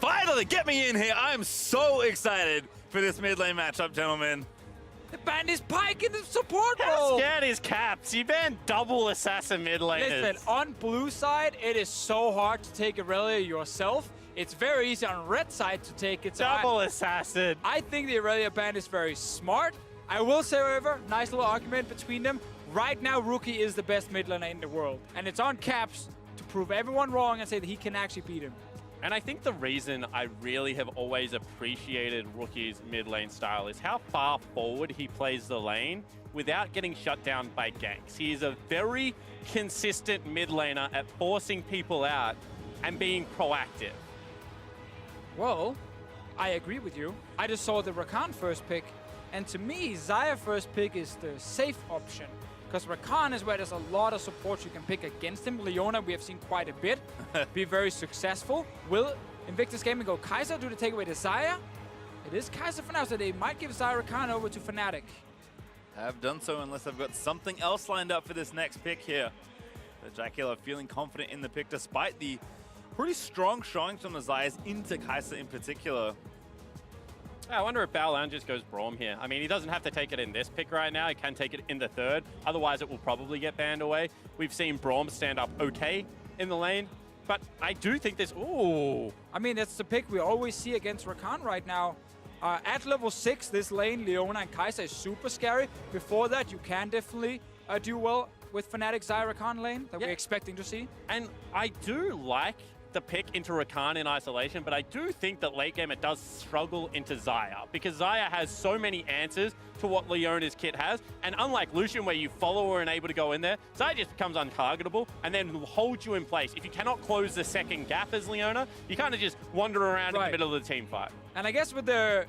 Finally, get me in here. I'm so excited for this mid lane matchup, gentlemen. The band is Pike in the support How role. scared is Caps? You banned double assassin mid laners. Listen, on blue side, it is so hard to take Irelia yourself. It's very easy on red side to take it. So double assassin. I think the Irelia ban is very smart. I will say, however, nice little argument between them. Right now, Rookie is the best mid laner in the world. And it's on Caps to prove everyone wrong and say that he can actually beat him. And I think the reason I really have always appreciated Rookie's mid lane style is how far forward he plays the lane without getting shut down by ganks. He is a very consistent mid laner at forcing people out and being proactive. Well, I agree with you. I just saw the Rakan first pick, and to me, Xayah first pick is the safe option. Because Rakan is where there's a lot of support you can pick against him. Leona, we have seen quite a bit, be very successful. Will Invictus Gaming go Kai'Sa to take away the Xayah? It is Kai'Sa for now, so they might give Xayah Rakan over to Fnatic. Have done so unless I've got something else lined up for this next pick here. The Jackal feeling confident in the pick despite the pretty strong showings from the Xayahs into Kai'Sa in particular. I wonder if Baolan just goes Braum here. I mean, he doesn't have to take it in this pick right now. He can take it in the third. Otherwise, it will probably get banned away. We've seen Braum stand up okay in the lane. But I do think this... Ooh. I mean, that's the pick we always see against Rakan right now. At level 6, this lane, Leona and Kai'Sa, is super scary. Before that, you can definitely do well with Fnatic Xayah Rakan lane that we're expecting to see. And I do like the pick into Rakan in isolation, but I do think that late game it does struggle into Xayah, because Xayah has so many answers to what Leona's kit has, and unlike Lucian where you follow her and able to go in there, Xayah just becomes untargetable and then holds you in place. If you cannot close the second gap as Leona, you kind of just wander around in the middle of the team fight. And I guess with the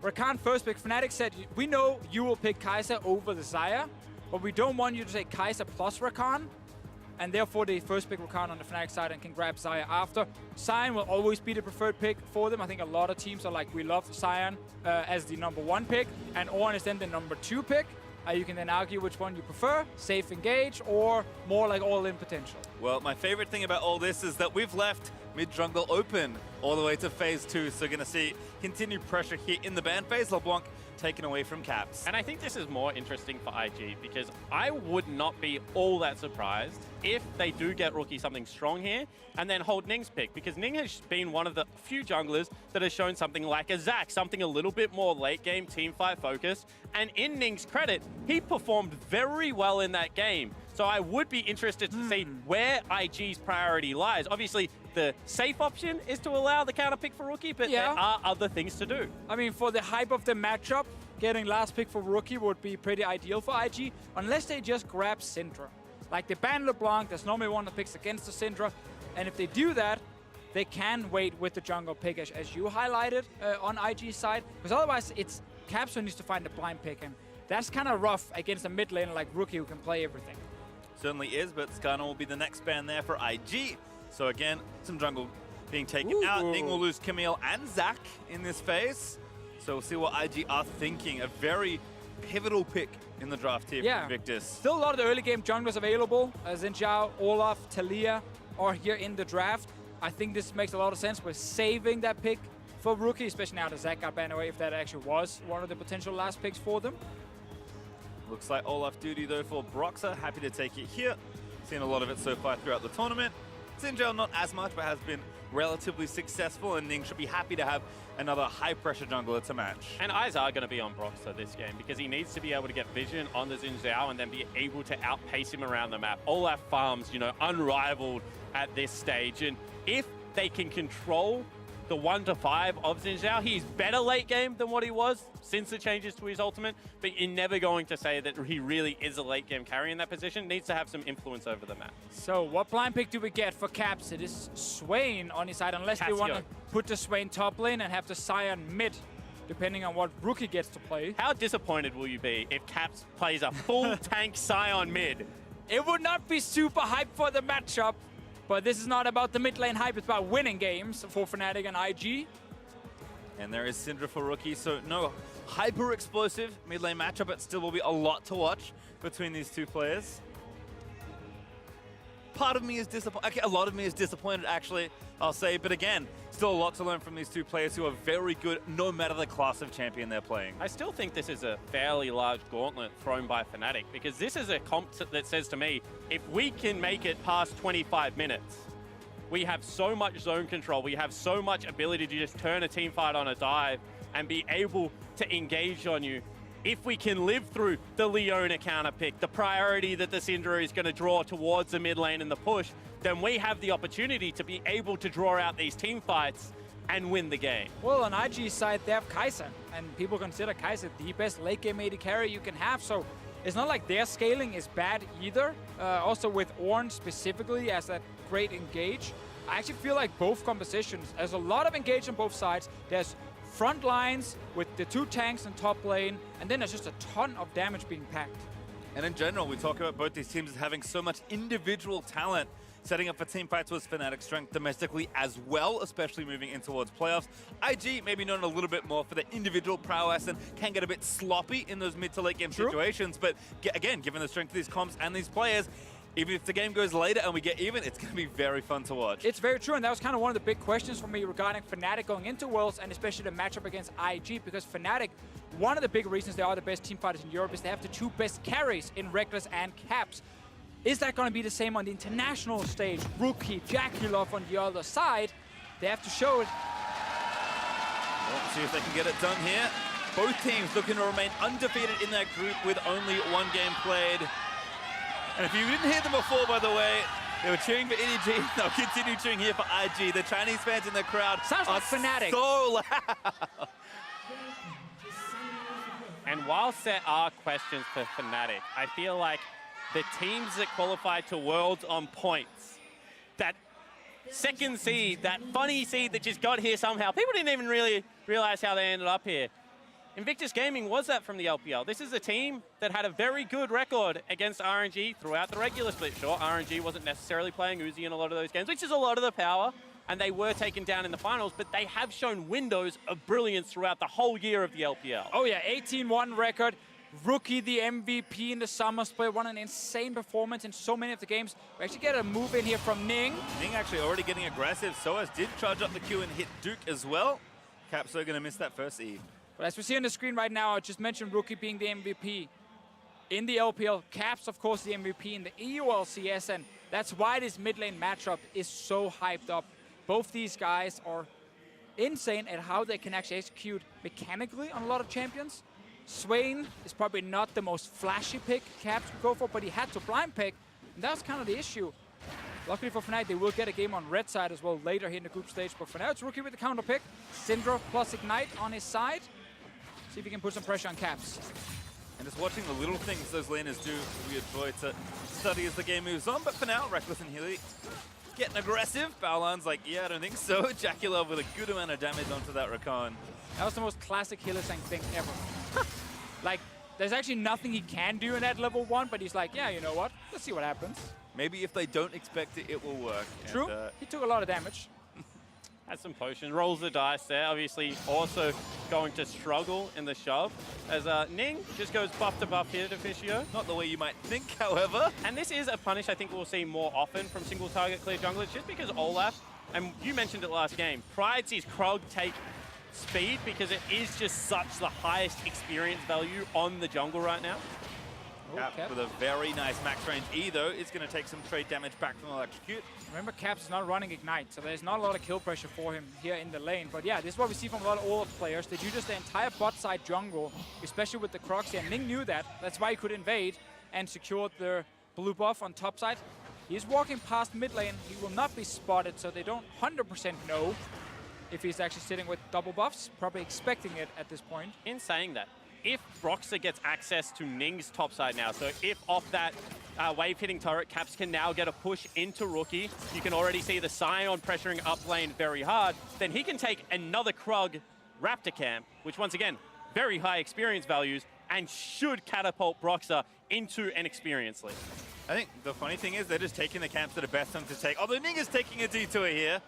Rakan first pick, Fnatic said, we know you will pick Kai'Sa over the Xayah, but we don't want you to take Kai'Sa plus Rakan. And therefore, they first pick Rakan on the Fnatic side and can grab Xayah after. Sion will always be the preferred pick for them. I think a lot of teams are like, we love Sion as the #1 pick, and Ornn is then the #2 pick. You can then argue which one you prefer, safe engage, or more like all-in potential. Well, my favorite thing about all this is that we've left mid-jungle open all the way to phase 2, so going to see continued pressure here in the ban phase. LeBlanc taken away from Caps. And I think this is more interesting for IG, because I would not be all that surprised if they do get Rookie something strong here and then hold Ning's pick, because Ning has been one of the few junglers that has shown something like a Zac, something a little bit more late game team fight focused. And in Ning's credit, he performed very well in that game. So I would be interested to see where IG's priority lies. Obviously, the safe option is to allow the counter pick for Rookie, but there are other things to do. I mean, for the hype of the matchup, getting last pick for Rookie would be pretty ideal for IG, unless they just grab Syndra. Like, they ban LeBlanc, there's normally one that picks against the Syndra, and if they do that, they can wait with the jungle pick, as you highlighted on IG's side, because otherwise, it's Caps who needs to find the blind pick, and that's kind of rough against a mid laner like Rookie who can play everything. Certainly is, but Skarner will be the next ban there for IG. So again, some jungle being taken out. Ning will lose Camille and Zac in this phase. So we'll see what IG are thinking. A very pivotal pick in the draft here for Invictus. Still a lot of the early game junglers available. Xin Zhao, Olaf, Talia are here in the draft. I think this makes a lot of sense. We're saving that pick for Rookie, especially now that Zac got banned away, if that actually was one of the potential last picks for them. Looks like Olaf duty though for Broxah. Happy to take it here. Seen a lot of it so far throughout the tournament. Xin Zhao not as much, but has been relatively successful, and Ning should be happy to have another high-pressure jungler to match. And eyes are going to be on Broxah this game, because he needs to be able to get vision on the Xin Zhao and then be able to outpace him around the map. Olaf farms, you know, unrivaled at this stage, and if they can control the 1 to 5 of Xin Zhao, he's better late game than what he was since the changes to his ultimate, but you're never going to say that he really is a late game carry in that position. Needs to have some influence over the map. So what blind pick do we get for Caps? It is Swain on his side, unless they want to put the Swain top lane and have the Sion mid, depending on what Rookie gets to play. How disappointed will you be if Caps plays a full tank Sion mid? It would not be super hype for the matchup, but this is not about the mid lane hype, it's about winning games for Fnatic and IG. And there is Syndra for Rookie, so no hyper-explosive mid lane matchup, but still will be a lot to watch between these two players. part of me is disappointed. Okay, a lot of me is disappointed, actually, I'll say. But again, still a lot to learn from these two players who are very good no matter the class of champion they're playing. I still think this is a fairly large gauntlet thrown by Fnatic, because this is a comp that says to me, if we can make it past 25 minutes, we have so much zone control, we have so much ability to just turn a team fight on a dive and be able to engage on you. If we can live through the Leona counter pick, the priority that the Syndra is going to draw towards the mid lane and the push, then we have the opportunity to be able to draw out these team fights and win the game. Well, on IG's side, they have Kai'Sa, and people consider Kai'Sa the best late game AD carry you can have, so it's not like their scaling is bad either. Also with Ornn specifically as that great engage, I actually feel like both compositions, there's a lot of engage on both sides. There's front lines with the two tanks in top lane, and then there's just a ton of damage being packed. And in general, we talk about both these teams as having so much individual talent, setting up for team fights was Fnatic's strength domestically as well, especially moving in towards playoffs. IG maybe known a little bit more for the individual prowess and can get a bit sloppy in those mid to late game situations, but again, given the strength of these comps and these players, even if the game goes later and we get even, it's going to be very fun to watch. It's very true, and that was kind of one of the big questions for me regarding Fnatic going into Worlds, and especially the matchup against IG, because Fnatic, one of the big reasons they are the best team fighters in Europe is they have the two best carries in Reckless and Caps. Is that going to be the same on the international stage? Rookie, Jackulov on the other side, they have to show it. Let's see if they can get it done here. Both teams looking to remain undefeated in that group with only one game played. And if you didn't hear them before, by the way, they were cheering for EDG. They'll continue cheering here for IG. The Chinese fans in the crowd sounds like Fnatic. So loud. And whilst there are questions for Fnatic, I feel like the teams that qualified to Worlds on points, that second seed, that funny seed that just got here somehow, people didn't even really realize how they ended up here. Invictus Gaming was that from the LPL. This is a team that had a very good record against RNG throughout the regular split. Sure, RNG wasn't necessarily playing Uzi in a lot of those games, which is a lot of the power, and they were taken down in the finals, but they have shown windows of brilliance throughout the whole year of the LPL. Oh yeah, 18-1 record. Rookie, the MVP in the summer split, won an insane performance in so many of the games. We actually get a move in here from Ning. Ning actually already getting aggressive. Soaz did charge up the Q and hit Duke as well. Caps are going to miss that first E. But as we see on the screen right now, I just mentioned Rookie being the MVP in the LPL. Caps, of course, the MVP in the EU LCS, and that's why this mid lane matchup is so hyped up. Both these guys are insane at how they can actually execute mechanically on a lot of champions. Swain is probably not the most flashy pick Caps could go for, but he had to blind pick, and that was kind of the issue. Luckily for Fnatic, they will get a game on red side as well later here in the group stage, but for now it's Rookie with the counter pick. Syndra plus Ignite on his side. See if he can put some pressure on Caps. And just watching the little things those laners do, we enjoy to study as the game moves on, but for now, Reckless and Healy getting aggressive. Baolan's like, yeah, I don't think so. Jackulov with a good amount of damage onto that Rakan. That was the most classic Hylissang thing ever. Like, there's actually nothing he can do in that level 1, but he's like, yeah, you know what? Let's see what happens. Maybe if they don't expect it, it will work. True. And, he took a lot of damage. Has some potion, rolls the dice there. Obviously also going to struggle in the shove as Ning just goes buff to buff here to Fischio. Not the way you might think, however. And this is a punish I think we'll see more often from single target clear junglers, just because Olaf, and you mentioned it last game, prides his Krog take speed because it is just such the highest experience value on the jungle right now. Cap with a very nice max range E, though, is going to take some trade damage back from Electrocute. Remember, Caps is not running Ignite, so there's not a lot of kill pressure for him here in the lane. But yeah, this is what we see from a lot of Olaf players. They do just the entire bot side jungle, especially with the Crocs, and Ning knew that. That's why he could invade and secured the blue buff on top side. He's walking past mid lane. He will not be spotted, so they don't 100% know if he's actually sitting with double buffs. Probably expecting it at this point. In saying that, if Broxah gets access to Ning's topside now, so if off that wave-hitting turret, Caps can now get a push into Rookie, you can already see the Scion pressuring up lane very hard, then he can take another Krug Raptor Camp, which once again, very high experience values, and should catapult Broxah into an experience lead. I think the funny thing is they're just taking the camps that are best time to take. Although Ning is taking a detour here,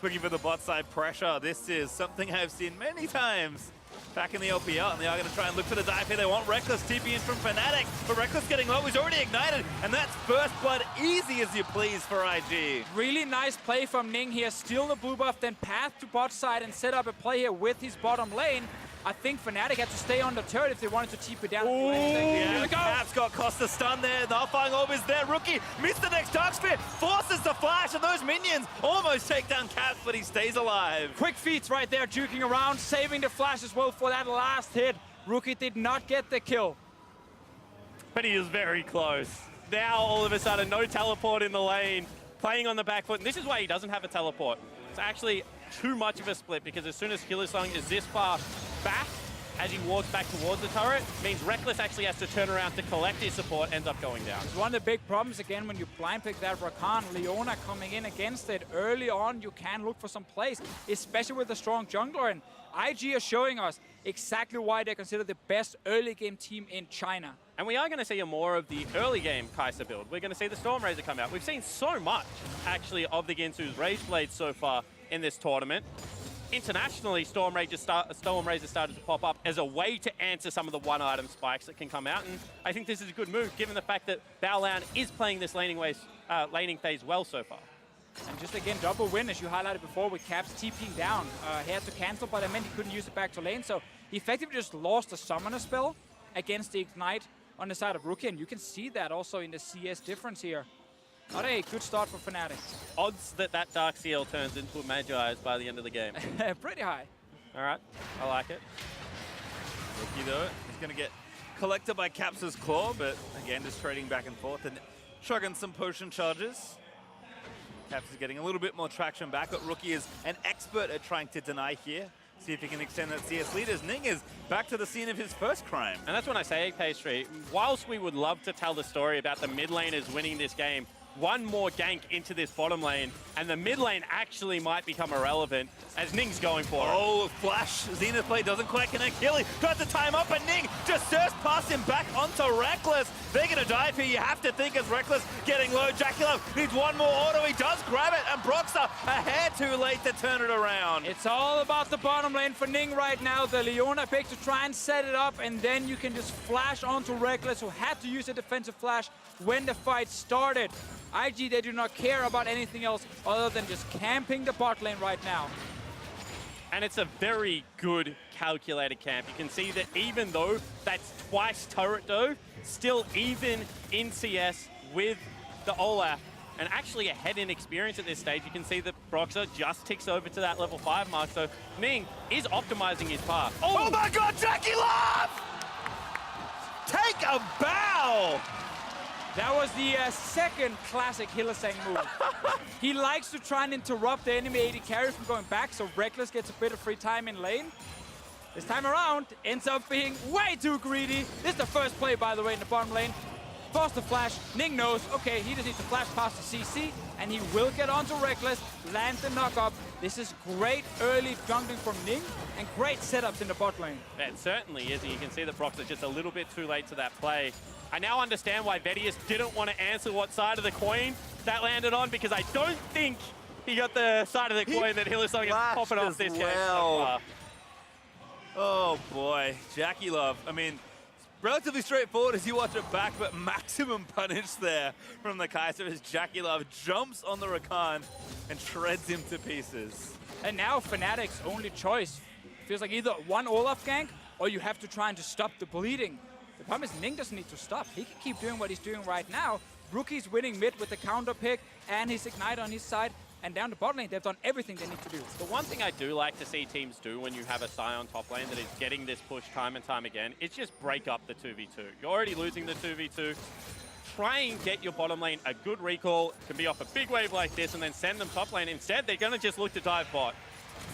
looking for the bot side pressure. This is something I've seen many times back in the LPL, and they are going to try and look for the dive here. They want Reckless TP in from Fnatic, but Reckless getting low. He's already ignited, and that's first blood easy as you please for IG. Really nice play from Ning here. Steal the blue buff, then path to bot side and set up a play here with his bottom lane. I think Fnatic had to stay on the turret if they wanted to TP down. Yeah, Cap's got Costa stun there. The Offline Orb is there. Rookie missed the next Dark Spear, forces the flash, and those minions almost take down Caps, but he stays alive. Quick feats right there, juking around, saving the flash as well for that last hit. Rookie did not get the kill. But he was very close. Now, all of a sudden, no teleport in the lane, playing on the back foot. And this is why he doesn't have a teleport. It's actually too much of a split, because as soon as Hylissang is this far back, as he walks back towards the turret, means Reckless actually has to turn around to collect his support, ends up going down. It's one of the big problems, again, when you blind pick that Rakan. Leona coming in against it. Early on, you can look for some plays, especially with a strong jungler. And IG are showing us exactly why they're considered the best early game team in China. And we are going to see more of the early game Kai'Sa build. We're going to see the Stormrazor come out. We've seen so much, actually, of the Ginsu's Rage Blades so far in this tournament. Internationally, Stormrazor started to pop up as a way to answer some of the one-item spikes that can come out. And I think this is a good move, given the fact that Baolan is playing this laning phase well so far. And just again, double win, as you highlighted before, with Caps TPing down. He had to cancel, but I meant he couldn't use it back to lane. So he effectively just lost a summoner spell against the Ignite on the side of Rookie. And you can see that also in the CS difference here. Not a good start for Fnatic. Odds that that Dark Seal turns into a Magi's by the end of the game. Pretty high. All right, I like it. Rookie, though, is going to get collected by Caps' claw, but again, just trading back and forth and chugging some potion charges. Caps is getting a little bit more traction back, but Rookie is an expert at trying to deny here. See if he can extend that CS lead as Ning is back to the scene of his first crime. And that's when I say, Pastry, whilst we would love to tell the story about the mid laners winning this game, one more gank into this bottom lane, and the mid lane actually might become irrelevant as Ning's going for it. Oh, flash. Zenith play doesn't quite connect. Hilly tries to time up, and Ning just surfs past him back onto Reckless. They're going to dive here. You have to think as Reckless getting low. JackeyLove needs one more auto. He does grab it, and Broxah a hair too late to turn it around. It's all about the bottom lane for Ning right now. The Leona pick to try and set it up, and then you can just flash onto Reckless, who had to use a defensive flash when the fight started. IG, they do not care about anything else other than just camping the bot lane right now. And it's a very good calculated camp. You can see that even though that's twice turret dove, still even in CS with the Olaf, and actually a head-in experience at this stage, you can see that Broxah just ticks over to that level 5 mark. So Ning is optimizing his path. Oh my God, JackeyLove! Take a bow! That was the second classic Hylissang move. He likes to try and interrupt the enemy AD carry from going back, so Reckless gets a bit of free time in lane. This time around, ends up being way too greedy. This is the first play, by the way, in the bottom lane. Force the flash. Ning knows, okay, he just needs to flash past the CC, and he will get onto Reckless, land the knock-up. This is great early jungling from Ning, and great setups in the bot lane. It certainly is, and you can see that Broxah just a little bit too late to that play. I now understand why Vedius didn't want to answer what side of the coin that landed on, because I don't think he got the side of the coin that Hylissang is popping off this game so far. Oh boy, JackeyLove. I mean, relatively straightforward as you watch it back, but maximum punish there from the Kai'Sa as JackeyLove jumps on the Rakan and shreds him to pieces. And now Fnatic's only choice feels like either one Olaf gank, or you have to try and just stop the bleeding. The problem is Ning doesn't need to stop. He can keep doing what he's doing right now. Rookie's winning mid with the counter pick and his Ignite on his side. And down the bot lane, they've done everything they need to do. The one thing I do like to see teams do when you have a Psy on top lane that is getting this push time and time again, is just break up the 2v2. You're already losing the 2v2. Try and get your bottom lane a good recall. It can be off a big wave like this and then send them top lane. Instead, they're going to just look to dive bot.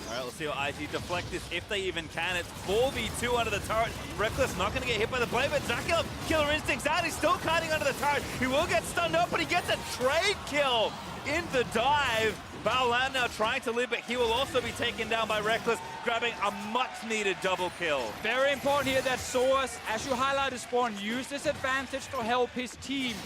All right, let's see how IG deflect this, if they even can. It's 4v2 under the turret. Reckless not going to get hit by the blade, but JackeyLove, killer instincts out. He's still kiting under the turret. He will get stunned up, but he gets a trade kill in the dive. Baolan now trying to live, but he will also be taken down by Reckless, grabbing a much-needed double kill. Very important here that Source, as you highlighted, Spawn, used this advantage to help his team.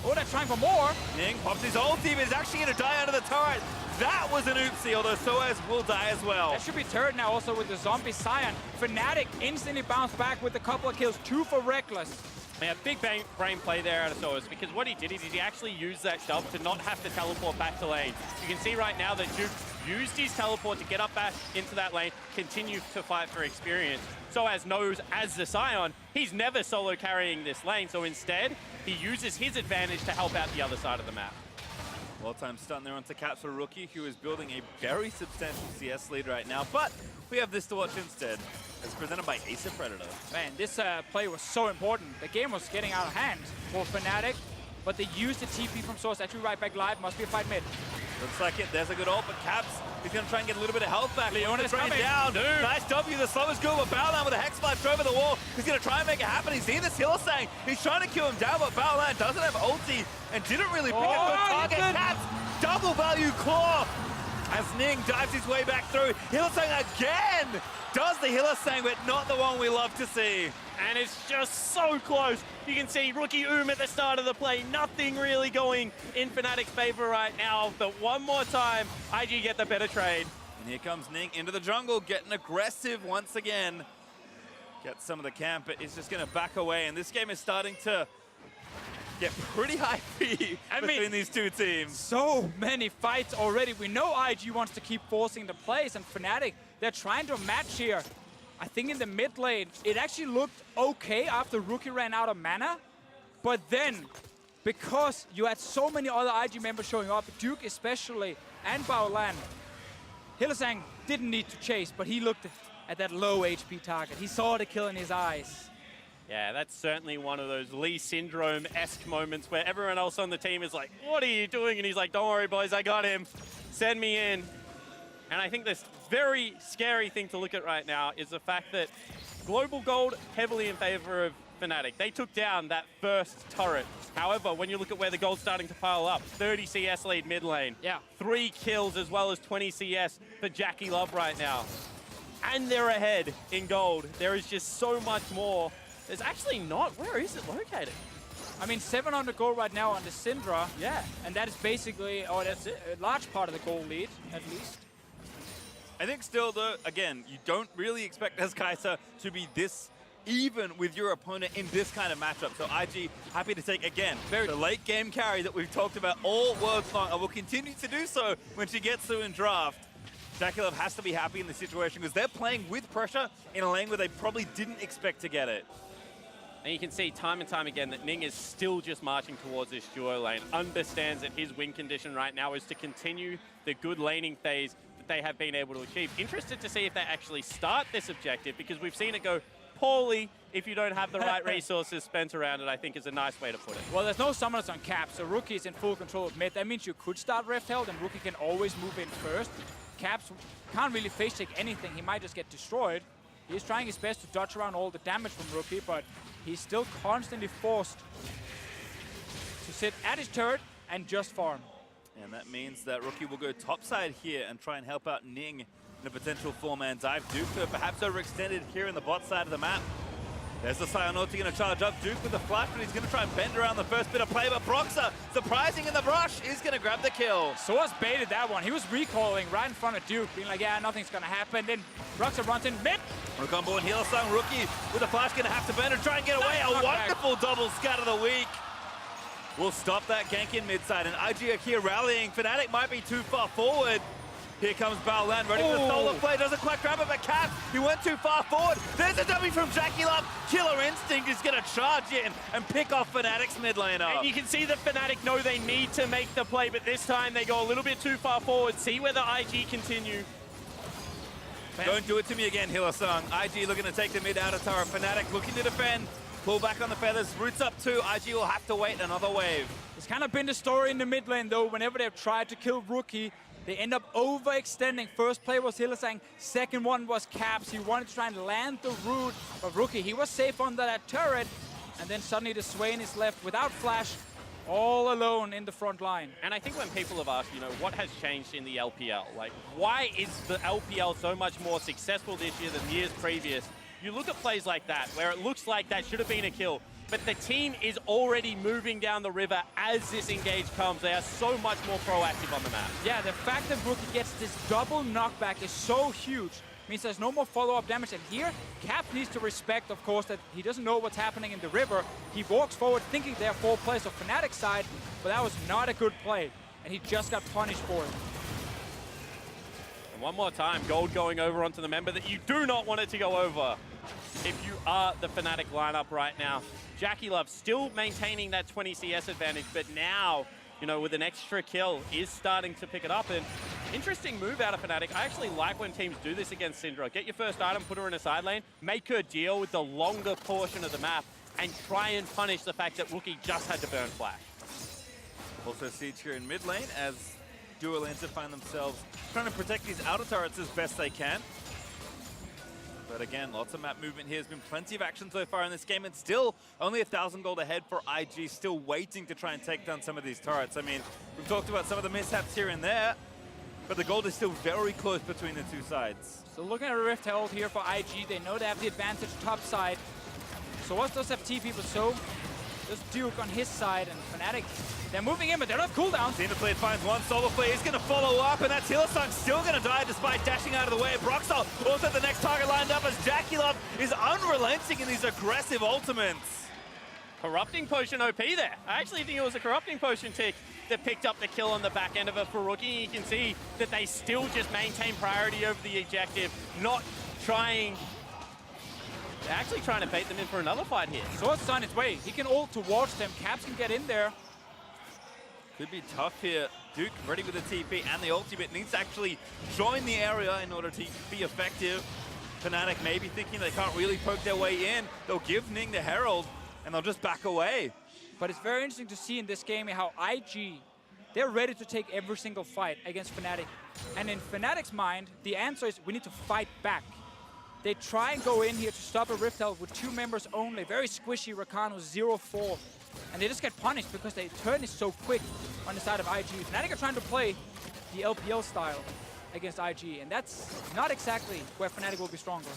Oh, they're trying for more. Ning pops his ulti, but is actually going to die under the turret. That was an oopsie, although Soaz will die as well. That should be turret now also with the zombie Scion. Fnatic instantly bounced back with a couple of kills, 2 for Reckless. Yeah, big brain play there out of Soaz, because what he did is he actually used that shove to not have to teleport back to lane. You can see right now that Duke used his teleport to get up back into that lane, continue to fight for experience. Soaz knows as the Scion, he's never solo carrying this lane, so instead, he uses his advantage to help out the other side of the map. Well-timed stun there onto Caps for Rookie, who is building a very substantial CS lead right now, but we have this to watch instead. It's presented by Acer Predator. Man, this play was so important. The game was getting out of hand for Fnatic, but they used the TP from Source. Actually, right back live. Must be a fight mid. Looks like it. There's a good ult, but Caps is going to try and get a little bit of health back. Leon is coming down. Dude. Nice W. The slow is good, but Baolan with a Hex Flash over the wall. He's going to try and make it happen. He's seen this healer saying he's trying to kill him down, but Baolan doesn't have ulti and didn't really pick up the target. Caps, double value claw as Ning dives his way back through. Hylissang again does the Hylissang, but not the one we love to see. And it's just so close. You can see Rookie at the start of the play. Nothing really going in Fnatic's favor right now. But one more time, IG get the better trade. And here comes Ning into the jungle, getting aggressive once again. Gets some of the camp, but is just going to back away. And this game is starting to get pretty high between these two teams. So many fights already. We know IG wants to keep forcing the plays, and Fnatic, they're trying to match here. I think in the mid lane, it actually looked okay after Rookie ran out of mana. But then, because you had so many other IG members showing up, Duke especially, and Baolan, Hylissang didn't need to chase, but he looked at that low HP target. He saw the kill in his eyes. Yeah, that's certainly one of those Lee Syndrome-esque moments where everyone else on the team is like, what are you doing? And he's like, don't worry, boys, I got him. Send me in. And I think this very scary thing to look at right now is the fact that Global Gold heavily in favor of Fnatic. They took down that first turret. However, when you look at where the gold's starting to pile up, 30 CS lead mid lane. Yeah. 3 kills as well as 20 CS for Jackie Love right now. And they're ahead in gold. There is just so much more. There's actually not. Where is it located? I mean, 700 gold right now on the Syndra. Yeah. And that is basically, that's a large part of the gold lead, at least. I think still, though, again, you don't really expect as Kai'Sa to be this even with your opponent in this kind of matchup. So IG happy to take, again, the late game carry that we've talked about all worlds long and will continue to do so when she gets through in draft. Jackie Love has to be happy in the situation because they're playing with pressure in a lane where they probably didn't expect to get it. And you can see time and time again that Ning is still just marching towards this duo lane, understands that his win condition right now is to continue the good laning phase that they have been able to achieve. Interested to see if they actually start this objective because we've seen it go poorly if you don't have the right resources spent around it, I think is a nice way to put it. Well, there's no summoners on Caps, so Rookie is in full control of mid. That means you could start Rift Herald and Rookie can always move in first. Caps can't really face check anything. He might just get destroyed. He's trying his best to dodge around all the damage from Rookie, but he's still constantly forced to sit at his turret and just farm. And that means that Rookie will go topside here and try and help out Ning in a potential 4-man dive. Duke perhaps overextended here in the bot side of the map. There's the Sayonauti going to charge up. Duke with the flash, but he's going to try and bend around the first bit of play. But Broxah, surprising in the brush, is going to grab the kill. Soaz baited that one. He was recalling right in front of Duke, being like, yeah, nothing's going to happen. Then Broxah runs in mid. Rook on board, Hylissang, Rookie with the flash, going to have to bend and try and get away. A wonderful double scat of the week. We'll stop that gank in mid side, and IG are here rallying. Fnatic might be too far forward. Here comes Baolan, ready for the solar play, doesn't quite grab it, but Caps, he went too far forward. There's a W from Jackie Love. Killer Instinct is gonna charge in and pick off Fnatic's mid lane up. And you can see that Fnatic know they need to make the play, but this time they go a little bit too far forward. See where the IG continue. Don't do it to me again, Hylissang. IG looking to take the mid outer tower. Fnatic looking to defend. Pull back on the feathers, roots up 2. IG will have to wait another wave. It's kind of been the story in the mid lane, though. Whenever they've tried to kill Rookie, they end up overextending. First play was Hylissang, second one was Caps. He wanted to try and land the root of Rookie. He was safe under that turret, and then suddenly the Swain is left without flash, all alone in the front line. And I think when people have asked, you know, what has changed in the LPL? Like, why is the LPL so much more successful this year than years previous? You look at plays like that, where it looks like that should have been a kill. but the team is already moving down the river as this engage comes. They are so much more proactive on the map. Yeah, the fact that Rookie gets this double knockback is so huge. Means there's no more follow-up damage. And here, Cap needs to respect, of course, that he doesn't know what's happening in the river. He walks forward thinking there are 4 players of Fnatic side, but that was not a good play. And he just got punished for it. And one more time, gold going over onto the member that you do not want it to go over. If you are the Fnatic lineup right now, Jackie Love still maintaining that 20 CS advantage, but now, you know, with an extra kill, is starting to pick it up. And interesting move out of Fnatic. I actually like when teams do this against Syndra. Get your first item, put her in a side lane, make her deal with the longer portion of the map, and try and punish the fact that Rookie just had to burn Flash. Also Siege here in mid lane as dual lanes find themselves trying to protect these outer turrets as best they can. But again, lots of map movement here. There's been plenty of action so far in this game, and still only 1,000 gold ahead for IG, still waiting to try and take down some of these turrets. I mean, we've talked about some of the mishaps here and there, but the gold is still very close between the two sides. So looking at a Rift Herald here for IG, they know they have the advantage top side. So what does have TP, but so does Duke on his side, and Fnatic, they're moving in, but they don't have cooldowns. Xenoblade finds one solo play. He's going to follow up, and that's Hillsong still going to die despite dashing out of the way. Broxel also the next target lined up as Jackie Love is unrelenting in these aggressive ultimates. Corrupting Potion OP there. I actually think it was a Corrupting Potion tick that picked up the kill on the back end of it for Rookie. You can see that they still just maintain priority over the objective, not trying... They're actually trying to bait them in for another fight here. Sword's on its way. He can ult towards them. Caps can get in there. Could be tough here. Duke ready with the TP and the ultimate needs to actually join the area in order to be effective. Fnatic maybe thinking they can't really poke their way in. They'll give Ning the Herald and they'll just back away. But it's very interesting to see in this game how IG, they're ready to take every single fight against Fnatic. And in Fnatic's mind, the answer is we need to fight back. They try and go in here to stop a Rift Herald with 2 members only. Very squishy Rakano 0-4. And they just get punished because their turn is so quick on the side of IG. Fnatic are trying to play the LPL style against IG, and that's not exactly where Fnatic will be stronger.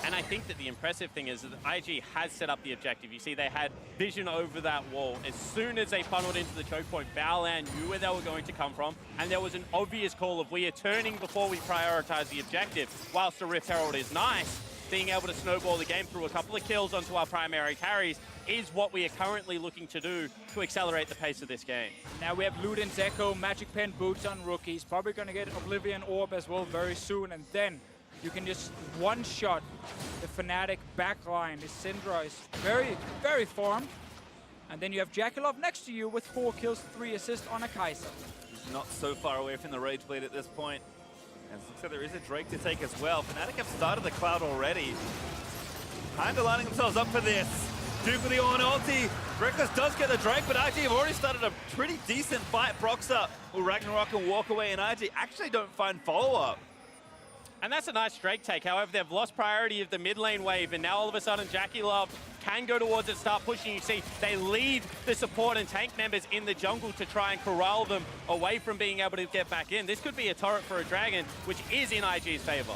And I think that the impressive thing is that IG has set up the objective. You see, they had vision over that wall. As soon as they funneled into the choke point, Baolan knew where they were going to come from, and there was an obvious call of we are turning before we prioritize the objective. Whilst the Rift Herald is nice, being able to snowball the game through a couple of kills onto our primary carries is what we are currently looking to do to accelerate the pace of this game. Now we have Luden's Echo, Magic Pen boots on Rookie. He's probably going to get Oblivion Orb as well very soon, and then you can just one-shot the Fnatic backline. This Syndra is very, very formed. And then you have Jackie Love next to you with 4 kills, 3 assists on a Kai'Sa. He's not so far away from the Rage Blade at this point. And it looks like there is a Drake to take as well. Fnatic have started the Cloud already. Kind of lining themselves up for this. Duke with the on ulti. Reckless does get the Drake, but IG have already started a pretty decent fight. Proxa will Ragnarok and walk away, and IG actually don't find follow-up. And that's a nice Drake take. However, they've lost priority of the mid lane wave, and now all of a sudden Jackie Love can go towards it, start pushing. You see, they lead the support and tank members in the jungle to try and corral them away from being able to get back in. This could be a turret for a dragon, which is in IG's favor.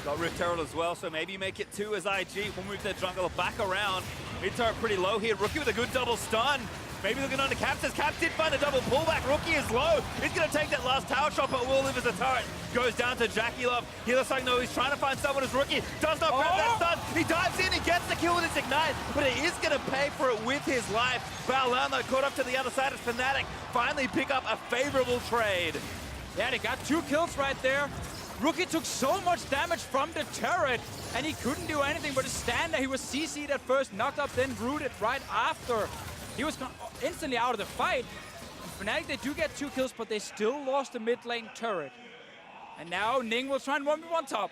Got Rift Herald as well, so maybe make it 2 as IG will move their jungle back around. Mid turret pretty low here. Rookie with a good double stun. Maybe looking on to Caps as Caps did find a double pullback. Rookie is low. He's going to take that last tower shot, but will live as a turret. Goes down to Jackie Love. He looks like no, he's trying to find someone as Rookie. Does not grab that stun. He dives in, he gets the kill with his Ignite, but he is going to pay for it with his life. Baolan caught up to the other side as Fnatic finally pick up a favorable trade. Yeah, they got 2 kills right there. Rookie took so much damage from the turret, and he couldn't do anything but stand there. He was CC'd at first, knocked up, then rooted right after. He was instantly out of the fight. And Fnatic, they do get 2 kills, but they still lost the mid lane turret. And now Ning will try and 1v1 top.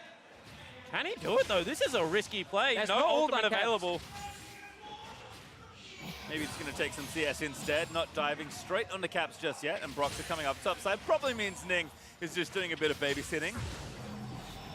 Can he do it though? This is a risky play. There's no no ult ultimate on Caps. available. Maybe it's going to take some CS instead, not diving straight onto Caps just yet. And Broxer coming up top side probably means Ning is just doing a bit of babysitting.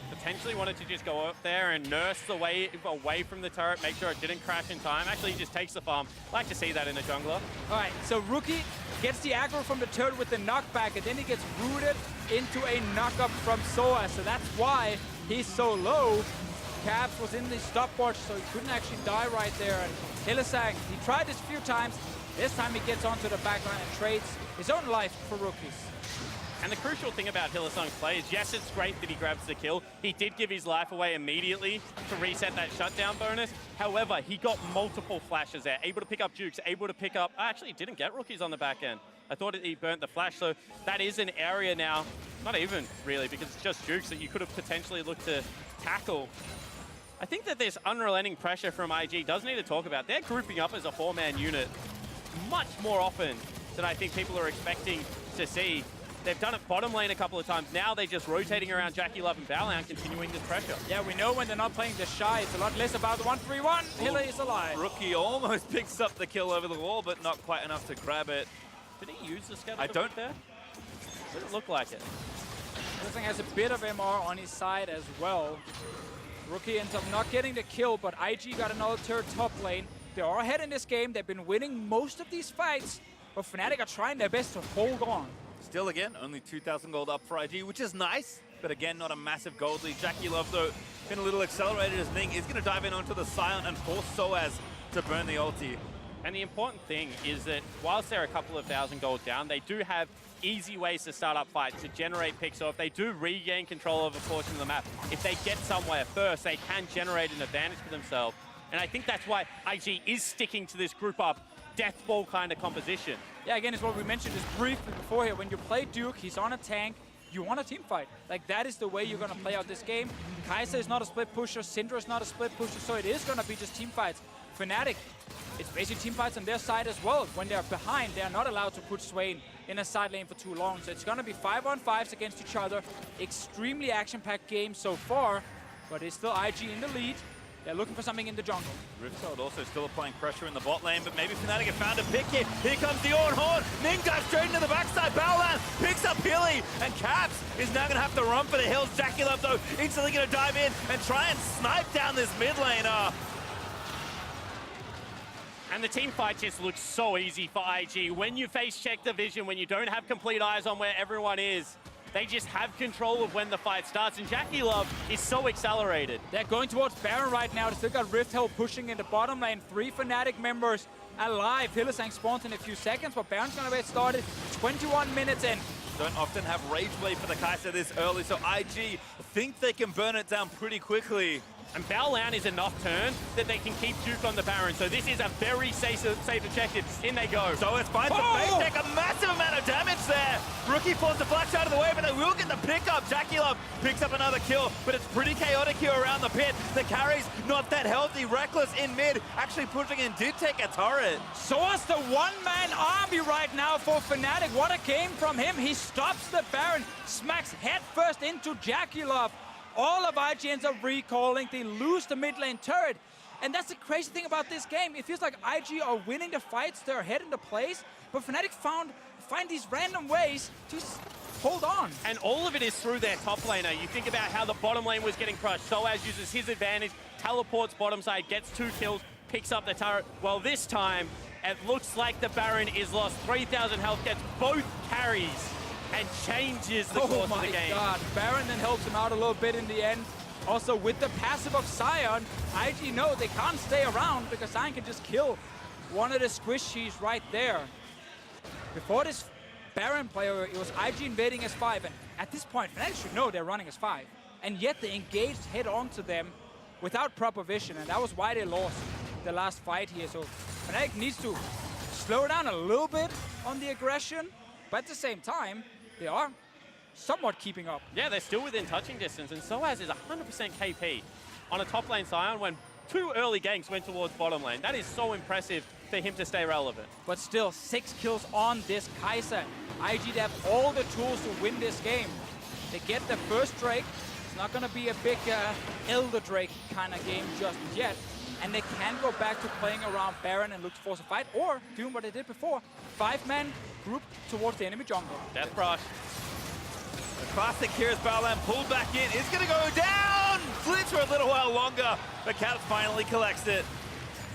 Potentially wanted to just go up there and nurse the way away from the turret, make sure it didn't crash in time. Actually, he just takes the farm. Like to see that in a jungler. All right, so Rookie gets the aggro from the turret with the knockback, and then he gets rooted into a knockup from Soa. So that's why he's so low. Caps was in the stopwatch, so he couldn't actually die right there. And Hylissang, he tried this a few times. This time he gets onto the backline and trades his own life for rookies. And the crucial thing about Hylissang's play is, yes, it's great that he grabs the kill. He did give his life away immediately to reset that shutdown bonus. However, he got multiple flashes there, able to pick up Jukes, able to pick up... Actually, he didn't get rookies on the back end. I thought he burnt the flash, so that is an area now, not even really, because it's just Jukes that you could have potentially looked to tackle. I think that this unrelenting pressure from IG does need to talk about. They're grouping up as a 4-man unit much more often than I think people are expecting to see. They've done it bottom lane a couple of times. Now they're just rotating around Jackie Love and Balan, continuing this pressure. Yeah, we know when they're not playing this shy, it's a lot less about the 1-3-1. Hilla is alive. Rookie almost picks up the kill over the wall, but not quite enough to grab it. Did he use the scatter? I don't. There? Doesn't look like it. Hylissang has a bit of MR on his side as well. Rookie ends up not getting the kill, but IG got another turret top lane. They are ahead in this game. They've been winning most of these fights, but Fnatic are trying their best to hold on. Still, again, only 2,000 gold up for IG, which is nice, but again, not a massive gold lead. Jackie Love, though, been a little accelerated as Ning is going to dive in onto the Scion and force soaz to burn the ulti. And the important thing is that whilst they're a couple of thousand gold down, they do have easy ways to start up fights, to generate picks. So if they do regain control of a portion of the map, if they get somewhere first, they can generate an advantage for themselves. And I think that's why IG is sticking to this group up, death ball kind of composition. Yeah, again, it's what we mentioned just briefly before here. When you play Duke, he's on a tank, you want a team fight. Like, that is the way you're going to play out this game. Kai'Sa is not a split pusher, Syndra is not a split pusher, so it is going to be just team fights. Fnatic, it's basically team fights on their side as well. When they're behind, they're not allowed to put Swain in a side lane for too long. So it's going to be 5-on-5s against each other. Extremely action-packed game so far, but it's still IG in the lead. They're looking for something in the jungle. Rifthold also still applying pressure in the bot lane, but maybe Fnatic have found a pick here. Here comes the Orn Horn. Ning dives straight into the backside. Balan picks up Hilly, and Caps is now going to have to run for the hills. Jackie Love, though, instantly going to dive in and try and snipe down this mid laner. And the team fight just looks so easy for IG. When you face check the vision, when you don't have complete eyes on where everyone is, they just have control of when the fight starts, and Jackie Love is so accelerated. They're going towards Baron right now. They still got Rifthold pushing in the bottom lane. 3 Fnatic members alive. Hylissang spawns in a few seconds, but Baron's going to get started 21 minutes in. Don't often have Rage Blade for the Kai'Sa this early, so IG think they can burn it down pretty quickly. And Balan is enough turn that they can keep Duke on the Baron. So this is a very safe objective. In they go. So it's fine. They take a massive amount of damage there. Rookie forced the flash out of the way, but they will get the pickup. Jackie Love picks up another kill, but it's pretty chaotic here around the pit. The carry's not that healthy. Reckless in mid, actually pushing in, did take a turret. Soaz the one-man army right now for Fnatic. What a game from him. He stops the Baron, smacks headfirst into Jackie Love. All of IG ends up recalling. They lose the mid lane turret. And that's the crazy thing about this game. It feels like IG are winning the fights. They're ahead in the place. But Fnatic find these random ways to hold on. And all of it is through their top laner. You think about how the bottom lane was getting crushed. Soaz uses his advantage, teleports bottom side, gets 2 kills, picks up the turret. Well, this time, it looks like the Baron is lost. 3,000 health, gets both carries, and changes the course of the game. Oh my god, Baron then helps him out a little bit in the end. Also, with the passive of Scion, IG know they can't stay around because Scion can just kill one of the squishies right there. Before this Baron player, it was IG invading S5, and at this point, Fnatic should know they're running S5. And yet they engaged head on to them without proper vision, and that was why they lost the last fight here. So Fnatic needs to slow down a little bit on the aggression, but at the same time, they are somewhat keeping up. Yeah, they're still within touching distance, and Soaz is 100% KP on a top lane Scion when 2 early ganks went towards bottom lane. That is so impressive for him to stay relevant. But still, 6 kills on this Kai'Sa. IG, they have all the tools to win this game. They get the first Drake. It's not going to be a big Elder Drake kind of game just yet. And they can go back to playing around Baron and look to force a fight, or doing what they did before. 5-man group towards the enemy jungle. Death Brush. The classic here as Balan pulled back in. Is going to go down! Flinch for a little while longer, but Caps finally collects it.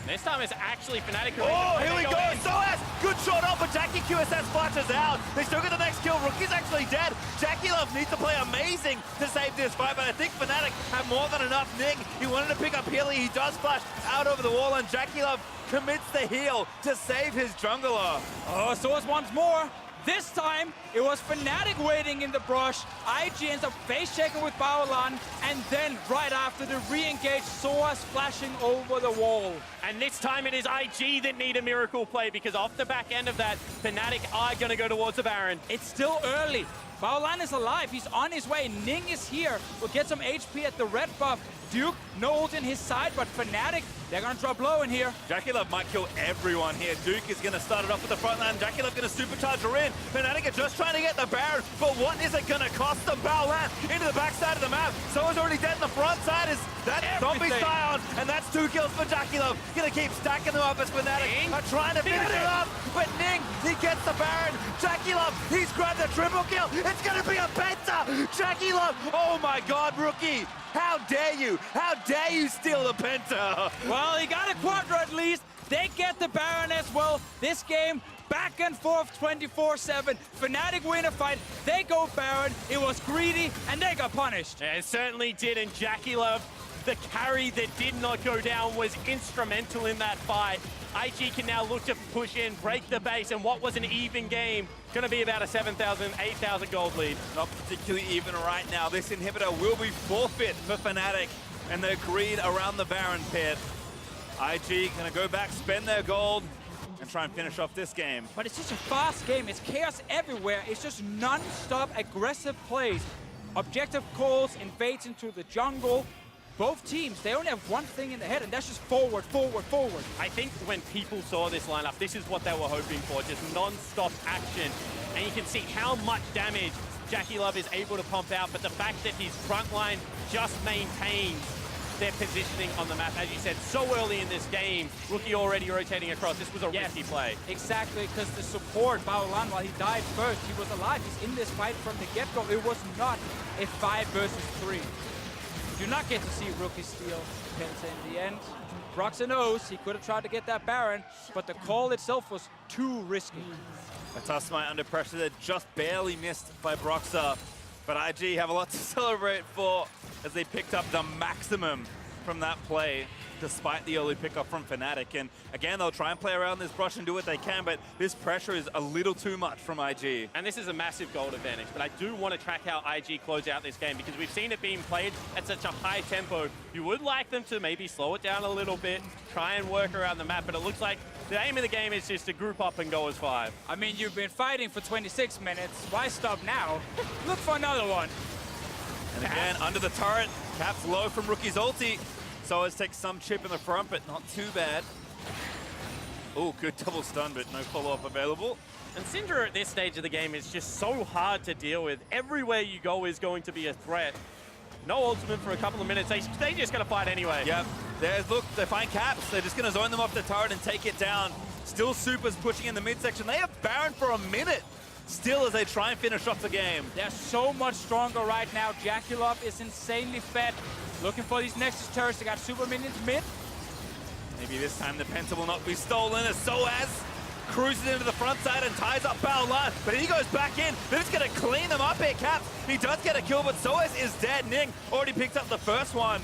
This time it's actually Fnatic. Oh, here we go. Soaz, good shot up, but Jackie QSS flashes out. They still get the next kill. Rookie's actually dead. Jackie Love needs to play amazing to save this fight, but I think Fnatic have more than enough. Ning, he wanted to pick up Healy. He does flash out over the wall, and Jackie Love commits the heal to save his jungler. Oh, Soaz once more. This time, it was Fnatic waiting in the brush. IG ends up face-checking with Baolan, and then right after the re-engage, Soaz flashing over the wall. And this time it is IG that need a miracle play, because off the back end of that, Fnatic are going to go towards the Baron. It's still early. Baolan is alive. He's on his way. Ning is here. We'll get some HP at the red buff. Duke, no ult in his side, but Fnatic, they're going to drop low in here. Jackie Love might kill everyone here. Duke is going to start it off with the front line. Jackie Love going to supercharge her in. Fnatic are just trying to get the Baron, but what is it going to cost them? Baolan into the backside of the map. Someone's already dead in the front side. Is that Zombie Scion? And that's 2 kills for Jackie Love. Going to keep stacking them up as Fnatic are trying to finish it up. But Ning, he gets the Baron. Jackie Love, he's grabbed the triple kill. It's going to be a penta. Jackie Love, oh my God, Rookie. How dare you? How dare you steal the penta? Well, he got a quadra at least. They get the Baron as well. This game, back and forth 24/7. Fnatic win a fight. They go Baron. It was greedy, and they got punished. Yeah, it certainly did, and Jackie Love, the carry that did not go down, was instrumental in that fight. IG can now look to push in, break the base, and what was an even game, going to be about a 7,000, 8,000 gold lead. Not particularly even right now. This inhibitor will be forfeit for Fnatic, and they're greed around the Baron pit. IG going to go back, spend their gold, and try and finish off this game. But it's just a fast game. It's chaos everywhere. It's just non-stop aggressive plays. Objective calls, invades into the jungle. Both teams, they only have one thing in their head, and that's just forward, forward, forward. I think when people saw this lineup, this is what they were hoping for, just non-stop action. And you can see how much damage Jackie Love is able to pump out, but the fact that his front line just maintains their positioning on the map, as you said, so early in this game, Rookie already rotating across. This was a risky play. Exactly, because the support, Baolan, while he died first, he was alive. He's in this fight from the get-go. It was not a 5 versus 3. Do not get to see Rookie steal Penta in the end. Broxah knows he could have tried to get that Baron, but the call itself was too risky. A tough smite under pressure that just barely missed by Broxah. But IG have a lot to celebrate for as they picked up the maximum from that play, despite the early pickup from Fnatic. And again, they'll try and play around this brush and do what they can, but this pressure is a little too much from IG. And this is a massive gold advantage, but I do want to track how IG close out this game, because we've seen it being played at such a high tempo. You would like them to maybe slow it down a little bit, try and work around the map, but it looks like the aim of the game is just to group up and go as 5. I mean, you've been fighting for 26 minutes. Why stop now? Look for another one. And again, under the turret, Cap's low from Rookie's ulti. Soaz takes some chip in the front, but not too bad. Oh, good double stun, but no follow-up available. And Syndra at this stage of the game is just so hard to deal with. Everywhere you go is going to be a threat. No ultimate for a couple of minutes. They just got to fight anyway. Yep. There's, look, they find Caps. They're just going to zone them off the turret and take it down. Still Supers pushing in the midsection. They have Baron for a minute still as they try and finish off the game. They're so much stronger right now. Jackie Love is insanely fed. Looking for these Nexus turrets. They got super minions mid. Maybe this time the Penta will not be stolen as Soaz cruises into the front side and ties up Baolan, but he goes back in. They're just going to clean them up here, Caps. He does get a kill, but Soaz is dead. Ning already picked up the first one.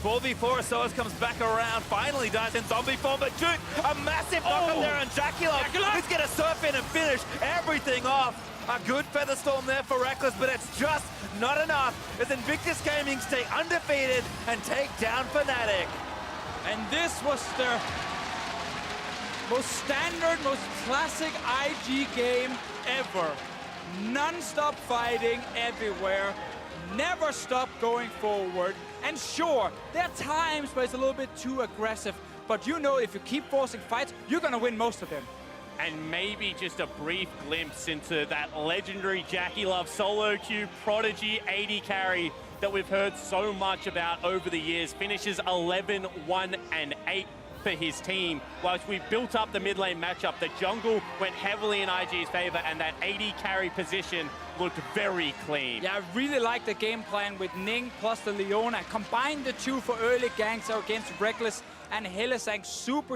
4v4, Soaz comes back around, finally dies in zombie form, but Duke, a massive knock up there on Jackie Love. He's going to surf in and finish everything off. A good feather storm there for Reckless, but it's just not enough as Invictus Gaming stay undefeated and take down Fnatic. And this was the most standard, most classic IG game ever. Non-stop fighting everywhere. Never stop going forward. And sure, there are times where it's a little bit too aggressive, but you know if you keep forcing fights, you're gonna win most of them. And maybe just a brief glimpse into that legendary Jackie Love solo queue prodigy 80 carry that we've heard so much about over the years. Finishes 11, 1, and 8 for his team. Whilst we built up the mid lane matchup, the jungle went heavily in IG's favor, and that 80 carry position looked very clean. Yeah, I really like the game plan with Ning plus the Leona. Combine the two for early ganks against Reckless and Hylissang. Super